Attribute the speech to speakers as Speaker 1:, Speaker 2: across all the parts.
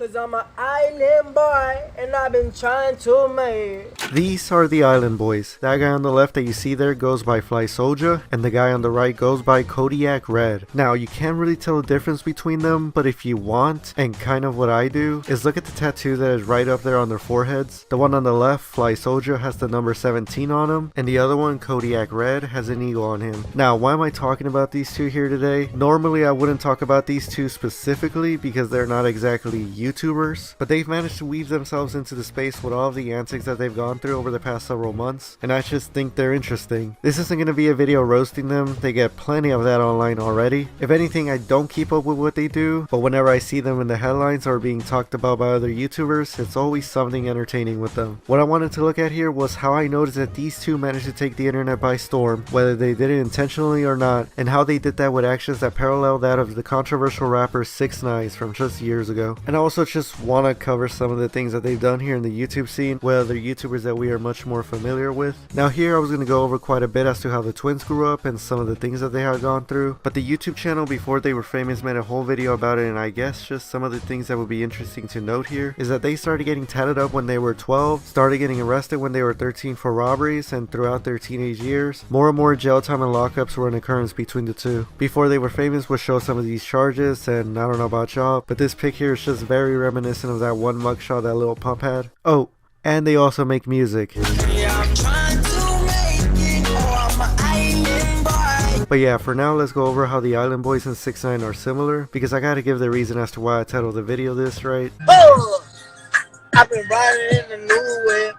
Speaker 1: Cause I'm an island boy and I've been trying to make.
Speaker 2: These are the Island Boys. That guy on the left that you see there goes by Fly Soldier, and the guy on the right goes by Kodiak Red. Now you can't really tell the difference between them, but if you want, and kind of what I do, is look at the tattoo that is right up there on their foreheads. The one on the left, Fly Soldier, has the number 17 on him, and the other one, Kodiak Red, has an eagle on him. Now why am I talking about these two here today? Normally I wouldn't talk about these two specifically because they're not exactly YouTubers, but they've managed to weave themselves into the space with all of the antics that they've gone through over the past several months, and I just think they're interesting. This isn't going to be a video roasting them, they get plenty of that online already. If anything, I don't keep up with what they do, but whenever I see them in the headlines or being talked about by other YouTubers, it's always something entertaining with them. What I wanted to look at here was how I noticed that these two managed to take the internet by storm, whether they did it intentionally or not, and how they did that with actions that parallel that of the controversial rapper 6ix9ines from just years ago. And I also just want to cover some of the things that they've done here in the YouTube scene with other YouTubers that we are much more familiar with. Now here I was going to go over quite a bit as to how the twins grew up and some of the things that they had gone through, but the YouTube channel before they were famous made a whole video about it, and I guess just some of the things that would be interesting to note here is that they started getting tatted up when they were 12, started getting arrested when they were 13 for robberies, and throughout their teenage years, more and more jail time and lockups were an occurrence between the two. Before they were famous would show some of these charges, and I don't know about y'all, but this pic here is just very reminiscent of that one mugshot that Lil Pump had. Oh, and they also make music. But yeah, for now let's go over how the Island Boys and 6ix9ine are similar, because I gotta give the reason as to why I titled the video this, right?
Speaker 1: Oh, I've been riding in the new whip.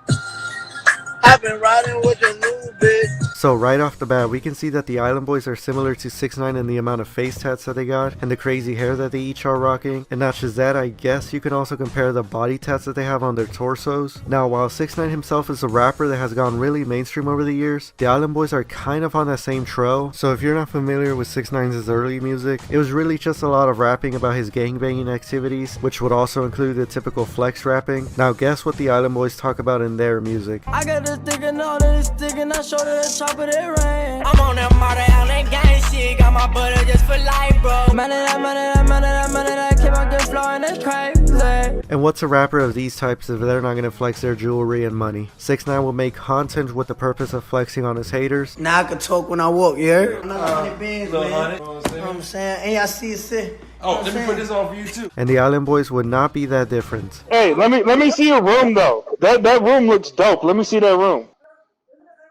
Speaker 1: I've been riding with the new bitch.
Speaker 2: So right off the bat, we can see that the Island Boys are similar to 6ix9ine in the amount of face tats that they got, and the crazy hair that they each are rocking. And not just that, I guess you can also compare the body tats that they have on their torsos. Now while 6ix9ine himself is a rapper that has gone really mainstream over the years, the Island Boys are kind of on that same trail. So if you're not familiar with 6ix9ine's early music, it was really just a lot of rapping about his gangbanging activities, which would also include the typical flex rapping. Now guess what the Island Boys talk about in their music.
Speaker 1: I got this stick and all this stick and I showed her the top of that rain. I'm on that model that gang shit, got my butter just for life, bro. That keep on good flowing, that's crazy.
Speaker 2: And what's a rapper of these types if they're not gonna flex their jewelry and money? 6ix9ine will make content with the purpose of flexing on his haters.
Speaker 1: Now I can talk when I walk, you heard? Another bands, man. You know what I'm saying? And y'all see it sit.
Speaker 3: Oh, let me put this on for you too.
Speaker 2: And the Island Boys would not be that different.
Speaker 4: Hey, let me see your room though. That room looks dope. Let me see that room.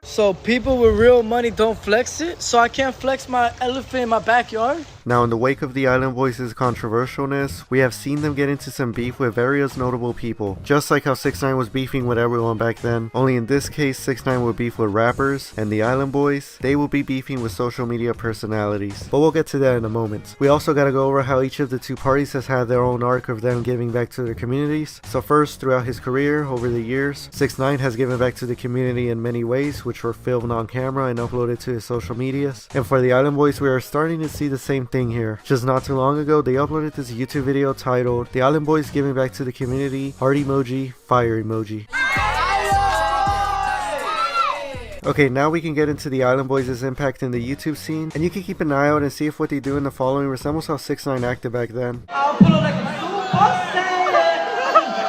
Speaker 1: So people with real money don't flex it? So I can't flex my elephant in my backyard?
Speaker 2: Now in the wake of the Island Boys' controversialness, we have seen them get into some beef with various notable people. Just like how 6ix9ine was beefing with everyone back then, only in this case 6ix9ine would beef with rappers, and the Island Boys, they will be beefing with social media personalities. But we'll get to that in a moment. We also gotta go over how each of the two parties has had their own arc of them giving back to their communities. So first, throughout his career, over the years, 6ix9ine has given back to the community in many ways, which were filmed on camera and uploaded to his social medias. And for the Island Boys, we are starting to see the same thing here. Just not too long ago, they uploaded this YouTube video titled "The Island Boys Giving Back to the Community, Heart Emoji, Fire Emoji." Okay, now we can get into the Island Boys' impact in the YouTube scene, and you can keep an eye out and see if what they do in the following resembles how 6ix9ine acted back then.
Speaker 1: I'll pull up like a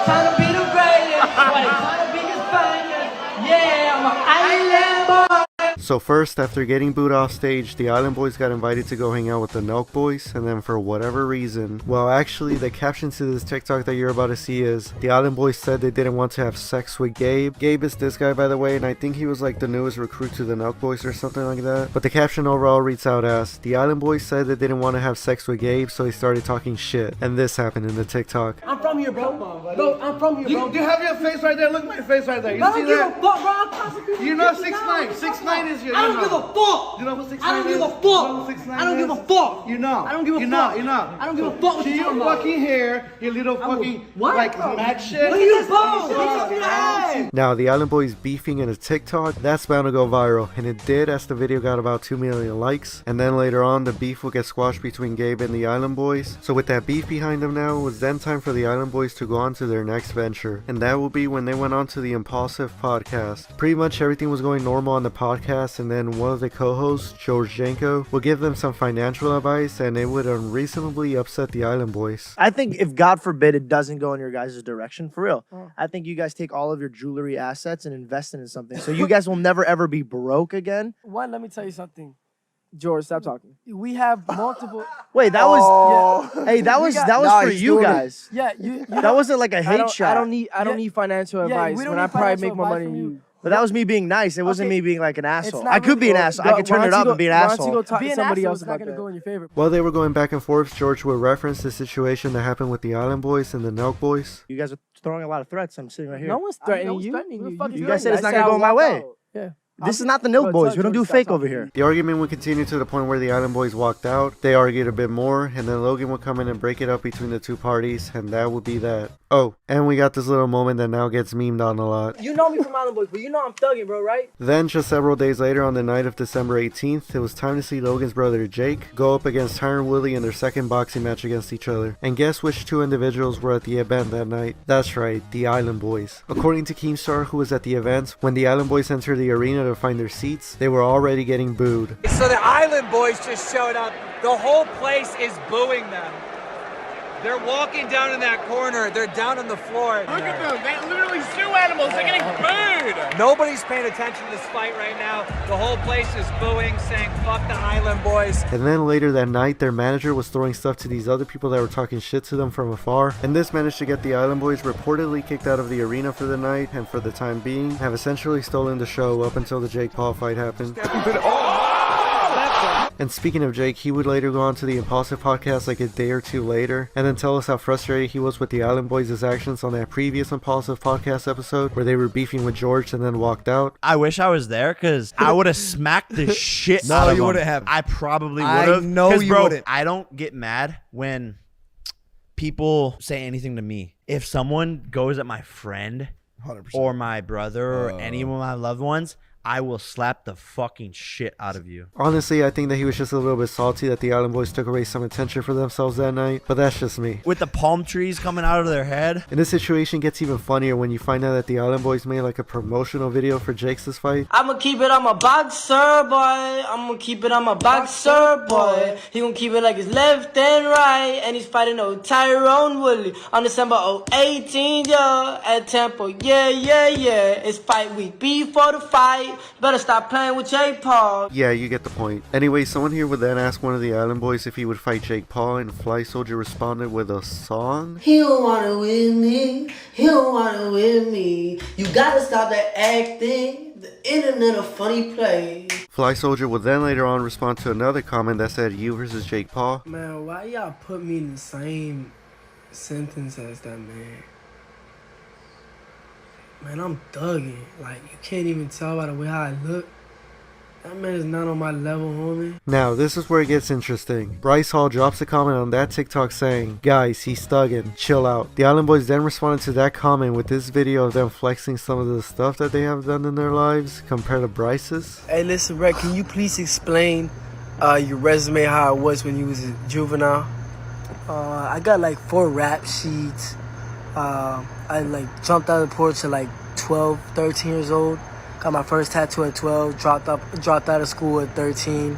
Speaker 1: trying to be the greatest, trying to be the finest. Yeah, I'm an island boy.
Speaker 2: So first, after getting booed off stage, the Island Boys got invited to go hang out with the Nelk Boys, and then for whatever reason, well actually the caption to this TikTok that you're about to see is, the Island Boys said they didn't want to have sex with Gabe. Gabe is this guy by the way, and I think he was like the newest recruit to the Nelk Boys or something like that. But the caption overall reads out as, the Island Boys said they didn't want to have sex with Gabe, so he started talking shit. And this happened in the TikTok.
Speaker 1: I'm from here, bro. Bro, I'm from here, bro.
Speaker 4: You have your face right there. Look at my face right there. You see that? You know 6ix9ine. 6ix9ine is your.
Speaker 1: I don't give a fuck.
Speaker 4: You know who 6ix9ine is?
Speaker 1: I don't give a fuck. I don't give a fuck.
Speaker 4: You know.
Speaker 1: I don't give a fuck.
Speaker 4: You know.
Speaker 1: I don't give a fuck what you're talking about.
Speaker 4: fucking hair, your little fucking
Speaker 1: what?
Speaker 4: like mad shit.
Speaker 1: What are you supposed?
Speaker 2: Now the Island Boys beefing in a TikTok, that's bound to go viral, and it did as the video got about 2 million likes. And then later on, the beef will get squashed between Gabe and the Island Boys. So with that beef behind them now, it was then time for the Island Boys to go on to their next venture, and that will be when they went on to the Impaulsive podcast. Pretty much everything was going normal on the podcast, podcast, and then one of the co-hosts, George Janko, will give them some financial advice, and it would unreasonably upset the Island Boys.
Speaker 5: I think if God forbid it doesn't go in your guys' direction, for real, I think you guys take all of your jewelry assets and invest it in something. So you guys will never ever be broke again.
Speaker 1: One, let me tell you something.
Speaker 6: George, stop talking.
Speaker 1: We have multiple.
Speaker 5: Wait, that was hey, that was for you guys.
Speaker 1: Yeah, you
Speaker 5: That wasn't like a hate shot.
Speaker 6: I don't need financial advice
Speaker 1: we don't
Speaker 6: when
Speaker 1: need
Speaker 6: I probably
Speaker 1: financial
Speaker 6: make more money
Speaker 1: advice
Speaker 6: than
Speaker 1: from
Speaker 6: you.
Speaker 5: But that was me being nice. It wasn't
Speaker 1: Okay.
Speaker 5: me being like an asshole.
Speaker 1: not
Speaker 5: I could be an
Speaker 1: really-
Speaker 5: asshole. I could turn it up and be an
Speaker 6: Why don't you
Speaker 5: asshole.
Speaker 6: go talk to
Speaker 1: being
Speaker 6: somebody
Speaker 1: asshole
Speaker 6: else
Speaker 1: is not
Speaker 6: about
Speaker 1: gonna
Speaker 6: that?
Speaker 1: go in your favor.
Speaker 2: While they were going back and forth, George would reference the situation that happened with the Island Boys and the Nelk Boys.
Speaker 5: You guys are throwing a lot of threats. I'm sitting right here.
Speaker 6: No one's threatening
Speaker 1: No one's
Speaker 6: you.
Speaker 1: threatening
Speaker 6: Who the
Speaker 1: you.
Speaker 6: fuck
Speaker 1: You
Speaker 6: is
Speaker 5: You guys said
Speaker 6: threatening?
Speaker 5: it's not gonna go my way.
Speaker 6: Yeah.
Speaker 5: This is not the Nelk Boys. We don't do fake over here.
Speaker 2: The argument would continue to the point where the Island Boys walked out. They argued a bit more, and then Logan would come in and break it up between the two parties, and that would be that. Oh, and we got this little moment that now gets memed on a lot.
Speaker 6: You know me from Island Boys, but you know I'm thugging, bro, right?
Speaker 2: Then, just several days later, on the night of December 18th, it was time to see Logan's brother Jake go up against Tyron Woodley in their second boxing match against each other. And guess which two individuals were at the event that night? That's right, the Island Boys. According to Keemstar, who was at the event, when the Island Boys entered the arena to find their seats, they were already getting booed.
Speaker 7: So the Island Boys just showed up. The whole place is booing them. They're walking down in that corner. They're down on the floor.
Speaker 8: Look at them. They're literally zoo animals. They're getting booed.
Speaker 7: Nobody's paying attention to this fight right now. The whole place is booing, saying, fuck the Island Boys.
Speaker 2: And then later that night, their manager was throwing stuff to these other people that were talking shit to them from afar. And this managed to get the Island Boys reportedly kicked out of the arena for the night, and for the time being, have essentially stolen the show up until the Jake Paul fight happened. And speaking of Jake, he would later go on to the Impaulsive podcast like a day or two later, and then tell us how frustrated he was with the Island Boys' actions on that previous Impaulsive podcast episode where they were beefing with George and then walked out.
Speaker 9: I wish I was there because I would have smacked the shit out of
Speaker 3: you
Speaker 9: him.
Speaker 3: wouldn't have.
Speaker 9: I probably would
Speaker 3: I
Speaker 9: have.
Speaker 3: know you
Speaker 9: bro,
Speaker 3: wouldn't.
Speaker 9: I don't get mad when people say anything to me. If someone goes at my friend
Speaker 3: 100%.
Speaker 9: or my brother or any of my loved ones, I will slap the fucking shit out of you.
Speaker 2: Honestly, I think that he was just a little bit salty that the Island Boys took away some attention for themselves that night, but that's just me.
Speaker 9: With the palm trees coming out of their head.
Speaker 2: And this situation gets even funnier when you find out that the Island Boys made like a promotional video for Jake's fight.
Speaker 1: I'ma keep it on my boxer, boy. I'ma keep it on my boxer, boy. He gon' keep it like his left and right. And he's fighting old Tyrone Woodley on December 18, yeah. At Tampa, yeah. It's fight week before the fight. Better stop playing with Jake Paul.
Speaker 2: Yeah, you get the point. Anyway, someone here would then ask one of the Island Boys if he would fight Jake Paul, and Fly Soldier responded with a song.
Speaker 1: He don't want it with me. He don't want it with me. You gotta stop that acting. The internet a funny place.
Speaker 2: Fly Soldier would then later on respond to another comment that said you versus Jake Paul.
Speaker 6: Man, why y'all put me in the same sentence as that man? Man, I'm thugging. Like, you can't even tell by the way how I look. That man is not on my level, homie.
Speaker 2: Now, this is where it gets interesting. Bryce Hall drops a comment on that TikTok saying, guys, he's thugging, chill out. The Island Boys then responded to that comment with this video of them flexing some of the stuff that they have done in their lives compared to Bryce's.
Speaker 6: Hey, listen, Brett, can you please explain your resume, how it was when you was a juvenile? I got like 4 rap sheets. I like jumped out of the porch at like 12, 13 years old. Got my first tattoo at 12. Dropped out of school at 13.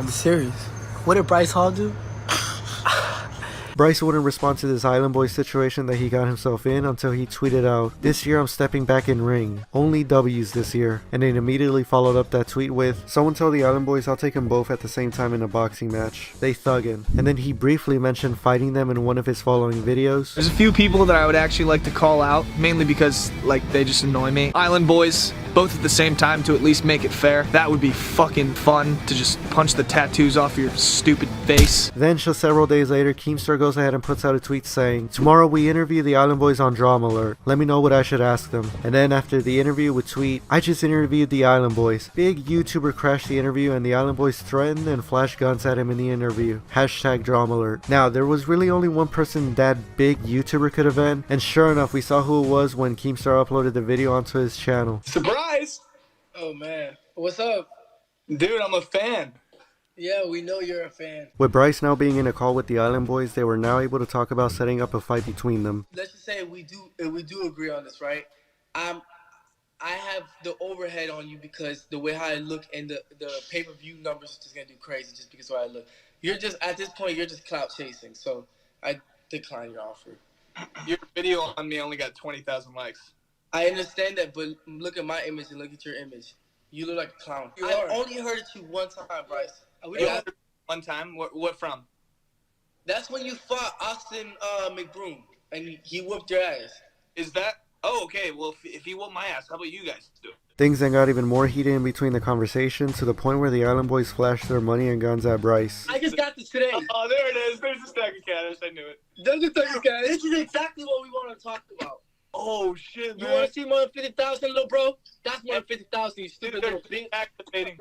Speaker 6: Serious. What did Bryce Hall do?
Speaker 2: Bryce wouldn't respond to this Island Boy situation that he got himself in until he tweeted out, "This year I'm stepping back in ring. Only W's this year." And then immediately followed up that tweet with, "Someone tell the Island Boys I'll take them both at the same time in a boxing match. They thuggin'." And then he briefly mentioned fighting them in one of his following videos.
Speaker 10: There's a few people that I would actually like to call out, mainly because, like, they just annoy me. Island Boys, both at the same time to at least make it fair. That would be fucking fun to just punch the tattoos off your stupid face.
Speaker 2: Then just several days later, Keemstar goes ahead and puts out a tweet saying, "Tomorrow we interview the Island Boys on Drama Alert. Let me know what I should ask them." And then after the interview would tweet, "I just interviewed the Island Boys. Big YouTuber crashed the interview and the Island Boys threatened and flashed guns at him in the interview. Hashtag Drama Alert." Now, there was really only one person that big YouTuber could have been, and sure enough, we saw who it was when Keemstar uploaded the video onto his channel.
Speaker 8: Surprise!
Speaker 6: Oh, man. What's up?
Speaker 8: Dude, I'm a fan.
Speaker 6: Yeah, we know you're a fan.
Speaker 2: With Bryce now being in a call with the Island Boys, they were now able to talk about setting up a fight between them.
Speaker 6: Let's just say we do agree on this, right? I'm
Speaker 1: I have the overhead on you because the way how I look and the pay-per-view numbers is just gonna do crazy just because of how I look. You're just at this point you're just clout chasing, so I decline your offer.
Speaker 10: Your video on me only got 20,000 likes.
Speaker 1: I understand that, but look at my image and look at your image. You look like a clown. I only heard it you one time, Bryce.
Speaker 10: One time? What from?
Speaker 1: That's when you fought Austin McBroom and he whooped your ass.
Speaker 10: Is that? Oh, okay. Well, if he whooped my ass, how about you guys do it?
Speaker 2: Things then got even more heated in between the conversation to the point where the Island Boys flashed their money and guns at Bryce.
Speaker 1: I just got this today.
Speaker 10: Oh, there it is. There's a stack of cash. I knew it.
Speaker 1: There's a stack of cash. This is exactly what we want to talk about.
Speaker 10: Oh, shit, man.
Speaker 1: You want to see more than 50,000, little bro? That's more than 50,000, you stupid little bitch.
Speaker 10: Activating.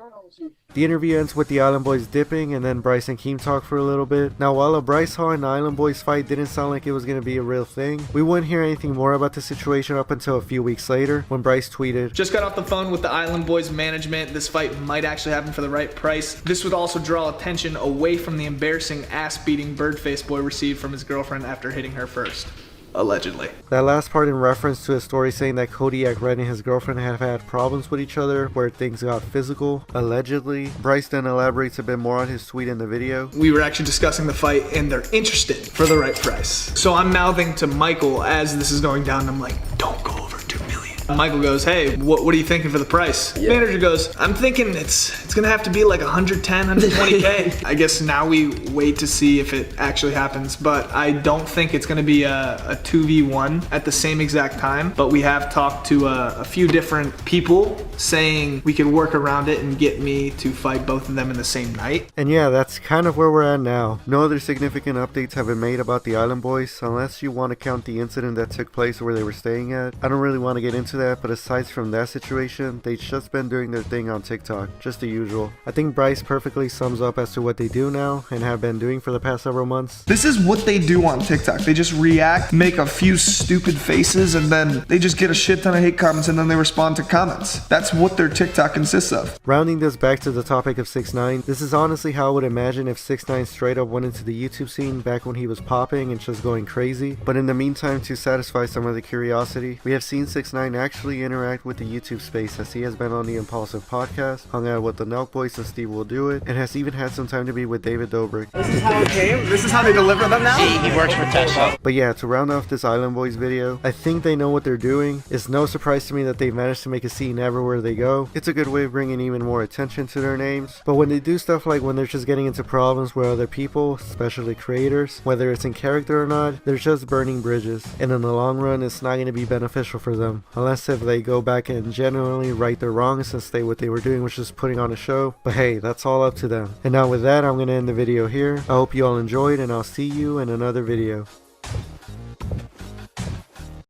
Speaker 2: The interview ends with the Island Boys dipping and then Bryce and Keem talk for a little bit. Now while a Bryce Hall and the Island Boys fight didn't sound like it was going to be a real thing, we wouldn't hear anything more about the situation up until a few weeks later when Bryce tweeted,
Speaker 10: "Just got off the phone with the Island Boys management. This fight might actually happen for the right price. This would also draw attention away from the embarrassing ass-beating bird-faced boy received from his girlfriend after hitting her first." Allegedly.
Speaker 2: That last part in reference to a story saying that Kodiak Red and his girlfriend have had problems with each other where things got physical, allegedly. Bryce then elaborates a bit more on his tweet in the video.
Speaker 10: "We were actually discussing the fight and they're interested for the right price." So I'm mouthing to Michael as this is going down and I'm like, "Don't go over 2 million. Michael goes, "Hey, what are you thinking for the price?" Yeah. Manager goes, "I'm thinking it's gonna have to be like 110, 120K. I guess now we wait to see if it actually happens, but I don't think it's gonna be a 2v1 at the same exact time. But we have talked to a few different people saying we could work around it and get me to fight both of them in the same night."
Speaker 2: And yeah, that's kind of where we're at now. No other significant updates have been made about the Island Boys, unless you want to count the incident that took place where they were staying at. I don't really want to get into that, but aside from that situation, they've just been doing their thing on TikTok, just the usual. I think Bryce perfectly sums up as to what they do now and have been doing for the past several months.
Speaker 11: This is what they do on TikTok. They just react, make a few stupid faces, and then they just get a shit ton of hate comments and then they respond to comments. That's what their TikTok consists of.
Speaker 2: Rounding this back to the topic of 6ix9ine, this is honestly how I would imagine if 6ix9ine straight up went into the YouTube scene back when he was popping and just going crazy. But in the meantime, to satisfy some of the curiosity, we have seen 6ix9ine actually interact with the YouTube space, as he has been on the Impaulsive podcast, hung out with the Nelk boys and Steve Will Do It, and has even had some time to be with David Dobrik.
Speaker 5: This is how it came? This is how they deliver them now?
Speaker 7: He works for Tesla.
Speaker 2: But yeah, to round off this Island Boys video, I think they know what they're doing. It's no surprise to me that they've managed to make a scene everywhere they go. It's a good way of bringing even more attention to their names. But when they do stuff like when they're just getting into problems with other people, especially creators, whether it's in character or not, they're just burning bridges. And in the long run, it's not going to be beneficial for them. Unless if they go back and genuinely right their wrongs and stay what they were doing, which is putting on a show. But hey, that's all up to them. And now with that, I'm going to end the video here. I hope you all enjoyed, and I'll see you in another video.